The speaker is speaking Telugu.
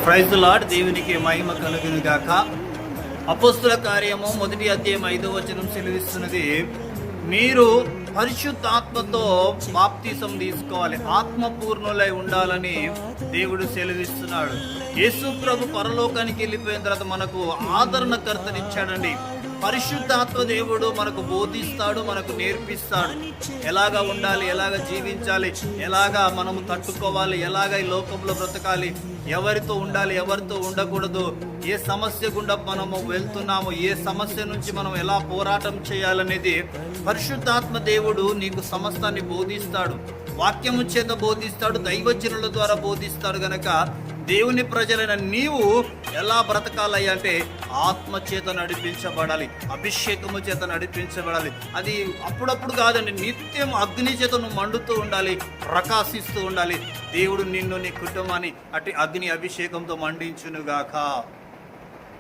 Praise lord. దేవునికి మహిమ కలుగును గాక. అపోస్తుల కార్యము 1వ అధ్యాయం 5వ వచనం సెలవిస్తున్నది, మీరు పరిశుద్ధాత్మతో బాప్తిసం తీసుకోవాలి, ఆత్మపూర్ణులై ఉండాలని దేవుడు సెలవిస్తున్నాడు. యేసు ప్రభు పరలోకానికి వెళ్ళిపోయిన తర్వాత మనకు ఆదరణకర్తనిచ్చాడండి. పరిశుద్ధాత్మ దేవుడు మనకు బోధిస్తాడు, మనకు నేర్పిస్తాడు, ఎలాగా ఉండాలి, ఎలాగ జీవించాలి, ఎలాగా మనము తట్టుకోవాలి, ఎలాగ ఈ లోకంలో బ్రతకాలి, ఎవరితో ఉండాలి, ఎవరితో ఉండకూడదు, ఏ సమస్య గుండా మనము వెళ్తున్నాము, ఏ సమస్య నుంచి మనం ఎలా పోరాటం చేయాలనేది పరిశుద్ధాత్మ దేవుడు నీకు సమస్తాన్ని బోధిస్తాడు. వాక్యము చేత బోధిస్తాడు, దైవజనుల ద్వారా బోధిస్తాడు. గనక దేవుని ప్రజలైన నీవు ఎలా బ్రతకాలి అంటే ఆత్మ చేత నడిపించబడాలి, అభిషేకము చేత నడిపించబడాలి. అది అప్పుడప్పుడు కాదండి, నిత్యం అగ్ని చేత నువ్వు మండుతూ ఉండాలి, ప్రకాశిస్తూ ఉండాలి. దేవుడు నిన్ను, నీ కుటుంబాన్ని అటు అగ్ని అభిషేకంతో మండించునుగాక.